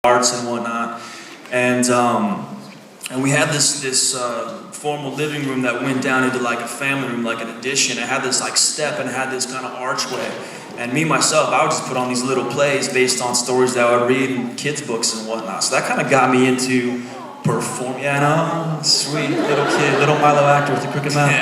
arts and whatnot, and we had this formal living room that went down into like a family room, like an addition. It had this like step and it had this kind of archway. And me myself, I would just put on these little plays based on stories that I would read in kids' books and whatnot. So that kind of got me into perform. Yeah, no, sweet little kid, little Milo actor with the crooked mouth.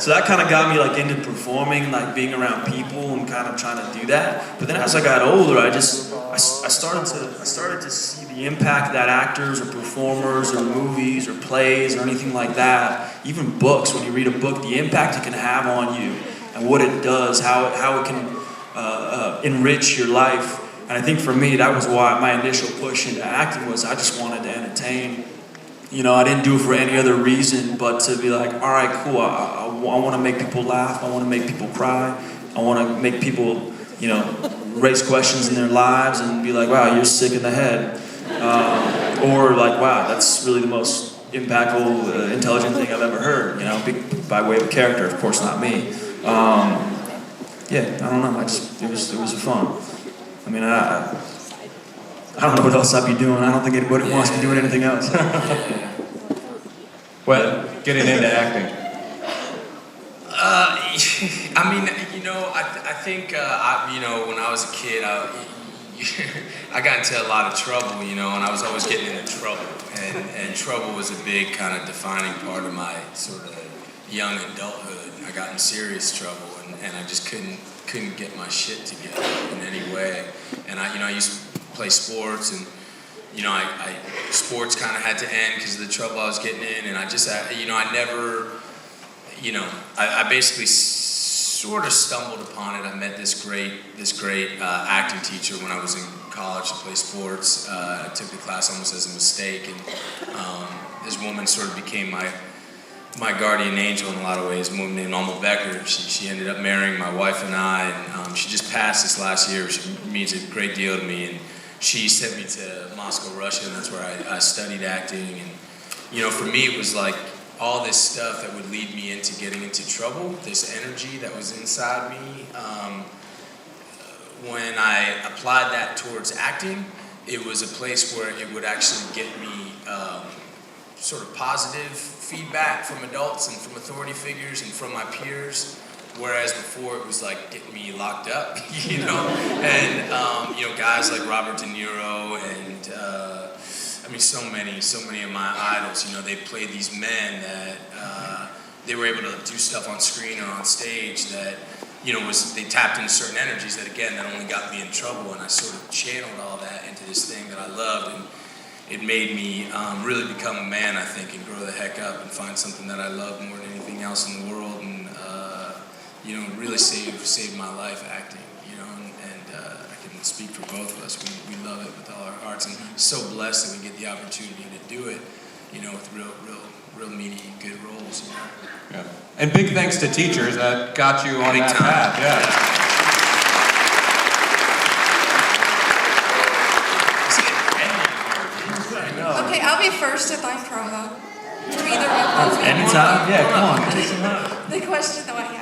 So that kind of got me like into performing, like being around people and kind of trying to do that. But then as I got older, I started to see the impact that actors or performers or movies or plays or anything like that, even books, when you read a book, the impact it can have on you and what it does, how it can enrich your life. And I think for me, that was why my initial push into acting was I just wanted to entertain. You know, I didn't do it for any other reason but to be like, all right, cool, I want to make people laugh, I want to make people cry, I want to make people, you know, raise questions in their lives and be like, wow, you're sick in the head. Or like, wow, that's really the most impactful, intelligent thing I've ever heard, you know, by way of a character, of course not me. Yeah, I don't know, it was fun. I mean, I don't know what else I'd be doing. I don't think anybody wants me doing anything else. Well, getting into acting. I mean, you know, I think, you know, when I was a kid, I got into a lot of trouble, you know, and I was always getting into trouble. And trouble was a big kind of defining part of my sort of young adulthood. I got in serious trouble, and I just couldn't get my shit together in any way. And I used to play sports, and you know, sports kind of had to end because of the trouble I was getting in, and I basically sort of stumbled upon it. I met this great acting teacher when I was in college to play sports. I took the class almost as a mistake, and this woman sort of became my guardian angel in a lot of ways. A woman named Alma Becker. She ended up marrying my wife and I, and she just passed this last year, which means a great deal to me. And she sent me to Moscow, Russia, and that's where I studied acting. And you know, for me, it was like all this stuff that would lead me into getting into trouble, this energy that was inside me. When I applied that towards acting, it was a place where it would actually get me sort of positive feedback from adults and from authority figures and from my peers, whereas before it was like getting me locked up, you know. And you know, guys like Robert De Niro and I mean, so many of my idols, you know, they played these men that they were able to do stuff on screen or on stage that, you know, they tapped into certain energies that, again, that only got me in trouble. And I sort of channeled all that into this thing that I loved, and it made me really become a man, I think, and grow the heck up and find something that I love more than anything else in the world, and you know, really saved my life acting, you know, and I can speak for both of us. We love it with all our hearts, and so blessed that we get the opportunity to do it, you know, with real meaty, good roles, you know. Yeah. And big thanks to teachers that got you on Big that time. path. Yeah. Okay, I'll be first if I throw up. Either one. Anytime, yeah, come on. The question that I have.